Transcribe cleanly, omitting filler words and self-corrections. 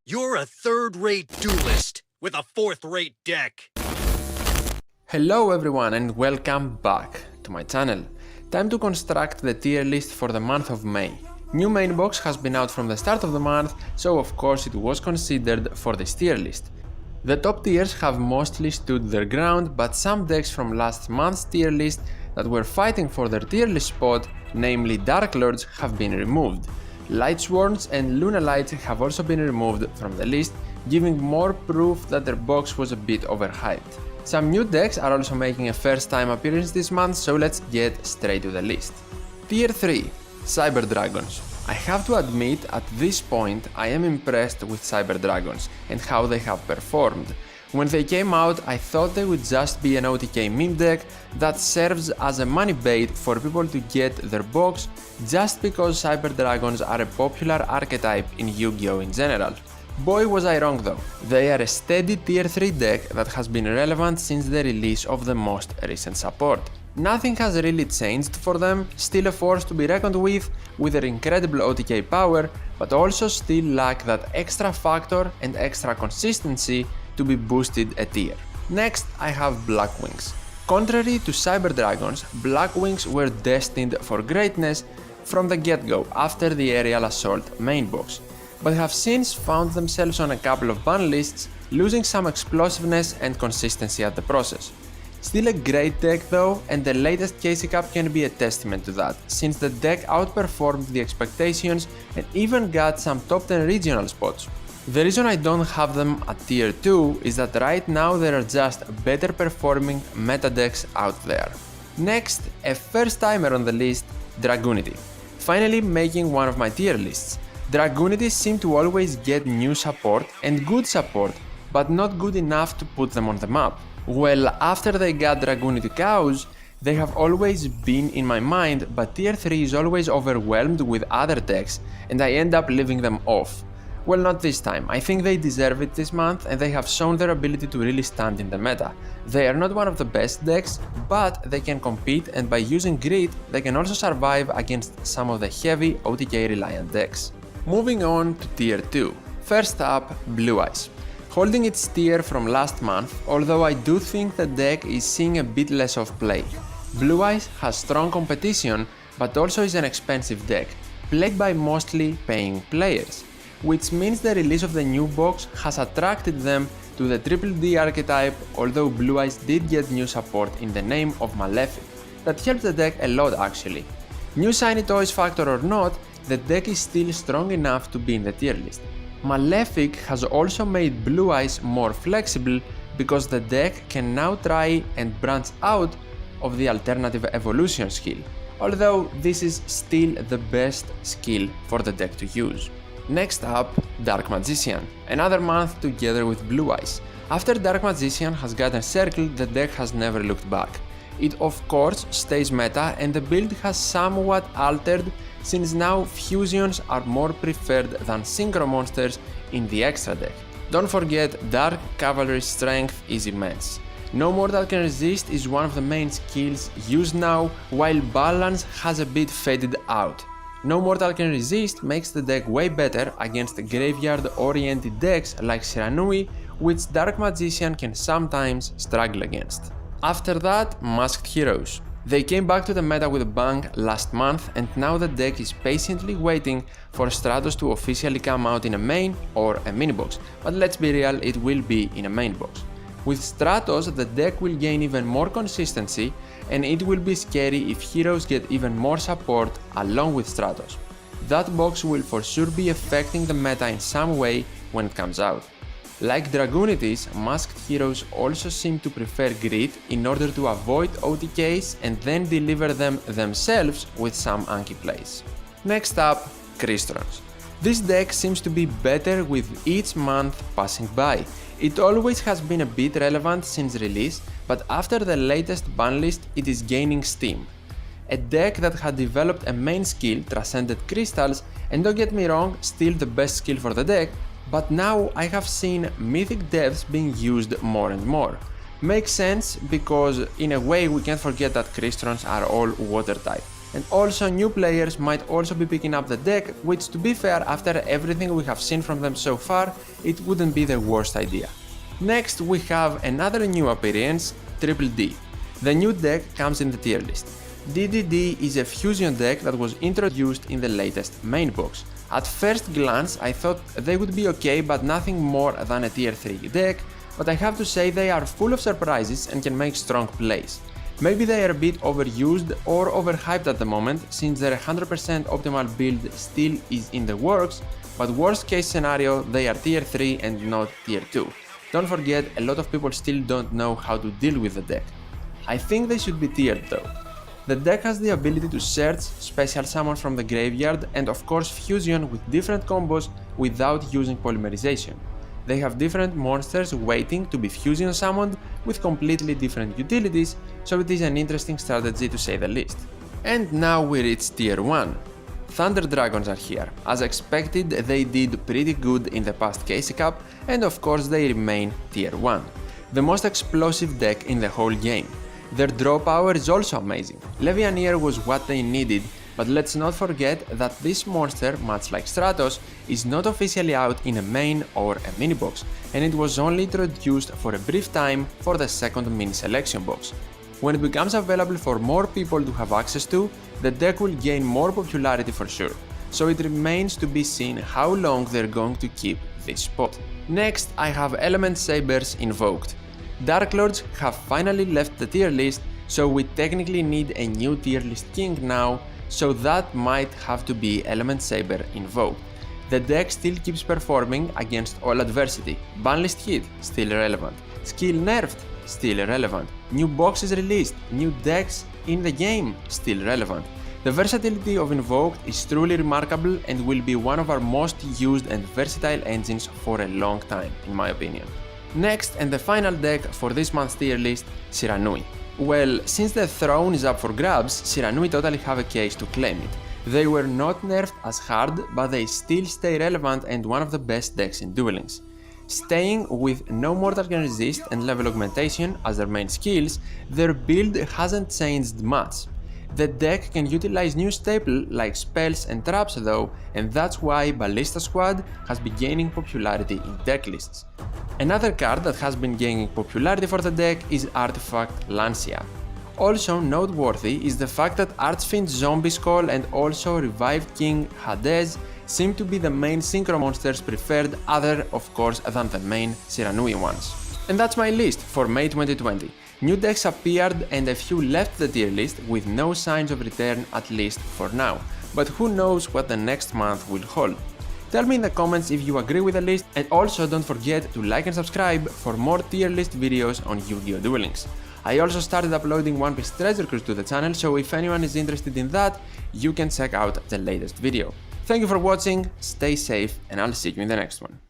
You're a third-rate duelist with a fourth-rate deck. Hello everyone and welcome back to my channel. Time to construct the tier list for the month of May. New main box has been out from the start of the month, so of course it was considered for this tier list. The top tiers have mostly stood their ground, but some decks from last month's tier list that were fighting for their tier list spot, namely Dark Lords, have been removed. Lightsworns and Lunalights have also been removed from the list, giving more proof that their box was a bit overhyped. Some new decks are also making a first time appearance this month, so let's get straight to the list. Tier 3 Sabre Dragons. I have to admit, at this point I am impressed with Sabre Dragons and how they have performed. When they came out, I thought they would just be an OTK meme deck that serves as a money bait for people to get their box just because Sabre Dragons are a popular archetype in Yu-Gi-Oh! In general. Boy was I wrong though. They are a steady tier 3 deck that has been relevant since the release of the most recent support. Nothing has really changed for them, still a force to be reckoned with their incredible OTK power, but also still lack that extra factor and extra consistency to be boosted a tier. Next I have Black Wings. Contrary to Sabre Dragons, Black Wings were destined for greatness from the get-go after the Aerial Assault main box, but have since found themselves on a couple of ban lists, losing some explosiveness and consistency at the process. Still a great deck though, and the latest KC Cup can be a testament to that, since the deck outperformed the expectations and even got some top 10 regional spots. The reason I don't have them at tier 2 is that right now there are just better performing meta decks out there. Next, a first timer on the list, Dragunity. Finally making one of my tier lists. Dragunity seem to always get new support and good support, but not good enough to put them on the map. Well, after they got Dragunity cows, they have always been in my mind, but tier 3 is always overwhelmed with other decks and I end up leaving them off. Well, not this time. I think they deserve it this month and they have shown their ability to really stand in the meta. They are not one of the best decks, but they can compete, and by using grit, they can also survive against some of the heavy OTK reliant decks. Moving on to tier 2. First up, Blue Eyes. Holding its tier from last month, although I do think the deck is seeing a bit less of play. Blue Eyes has strong competition, but also is an expensive deck, played by mostly paying players, which means the release of the new box has attracted them to the Triple D archetype, although Blue Eyes did get new support in the name of Malefic. That helps the deck a lot actually. New shiny toys factor or not, the deck is still strong enough to be in the tier list. Malefic has also made Blue Eyes more flexible because the deck can now try and branch out of the alternative evolution skill, although this is still the best skill for the deck to use. Next up, Dark Magician, another month together with Blue Eyes. After Dark Magician has gotten circled, the deck has never looked back. It of course stays meta and the build has somewhat altered since now fusions are more preferred than synchro monsters in the extra deck. Don't forget, Dark Cavalry strength is immense. No Mortal Can Resist is one of the main skills used now, while balance has a bit faded out. No Mortal Can Resist makes the deck way better against graveyard-oriented decks like Shiranui, which Dark Magician can sometimes struggle against. After that, Masked Heroes. They came back to the meta with a bang last month, and now the deck is patiently waiting for Stratos to officially come out in a main or a mini box, but let's be real, it will be in a main box. With Stratos, the deck will gain even more consistency, and it will be scary if heroes get even more support along with Stratos. That box will for sure be affecting the meta in some way when it comes out. Like Dragunity's, Masked Heroes also seem to prefer grit in order to avoid OTKs and then deliver them themselves with some Anki plays. Next up, Crystons. This deck seems to be better with each month passing by. It always has been a bit relevant since release, but after the latest ban list it is gaining steam. A deck that had developed a main skill, Transcended Crystals, and don't get me wrong, still the best skill for the deck, but now I have seen mythic depths being used more and more. Makes sense because in a way we can't forget that Crystons are all water type. and also new players might also be picking up the deck, which to be fair, after everything we have seen from them so far, it wouldn't be the worst idea. Next we have another new appearance, Triple D. The new deck comes in the tier list. DDD is a fusion deck that was introduced in the latest main box. At first glance I thought they would be okay, but nothing more than a tier 3 deck, but I have to say they are full of surprises and can make strong plays. Maybe they are a bit overused or overhyped at the moment, since their 100% optimal build still is in the works, but worst case scenario they are tier 3 and not tier 2. Don't forget, a lot of people still don't know how to deal with the deck. I think they should be tiered though. The deck has the ability to search, special summon from the graveyard, and of course fusion with different combos without using polymerization. They have different monsters waiting to be fusion summoned with completely different utilities, so it is an interesting strategy to say the least. And now we reach tier 1. Thunder Dragons are here. As expected, they did pretty good in the past KC Cup, and of course they remain tier 1. The most explosive deck in the whole game. Their draw power is also amazing. Levianeer was what they needed, but let's not forget that this monster, much like Stratos, is not officially out in a main or a mini box, and it was only introduced for a brief time for the second mini selection box. When it becomes available for more people to have access to, the deck will gain more popularity for sure, so it remains to be seen how long they're going to keep this spot. Next I have Element Sabres invoked. Dark Lords have finally left the tier list, so we technically need a new tier list king now, so that might have to be Element Sabre invoked. The deck still keeps performing against all adversity. Banlist hit, still relevant. Skill nerfed, still relevant. New boxes released, new decks in the game, still relevant. The versatility of Invoked is truly remarkable and will be one of our most used and versatile engines for a long time, in my opinion. Next, and the final deck for this month's tier list, Shiranui. Well, since the throne is up for grabs, Shiranui totally have a case to claim it. They were not nerfed as hard, but they still stay relevant and one of the best decks in Duel Links. Staying with no mortal can resist and level augmentation as their main skills, their build hasn't changed much. The deck can utilize new staple like spells and traps though, and that's why Ballista Squad has been gaining popularity in deck lists. Another card that has been gaining popularity for the deck is Artifact Lancia. Also noteworthy is the fact that Archfiend Zombie Skull and also Revived King Hades seem to be the main synchro monsters preferred, other of course than the main Shiranui ones. And that's my list for May 2020. New decks appeared and a few left the tier list with no signs of return, at least for now, but who knows what the next month will hold. Tell me in the comments if you agree with the list, and also don't forget to like and subscribe for more tier list videos on Yu-Gi-Oh! Duel Links. I also started uploading One Piece Treasure Cruise to the channel, so if anyone is interested in that, you can check out the latest video. Thank you for watching, stay safe, and I'll see you in the next one.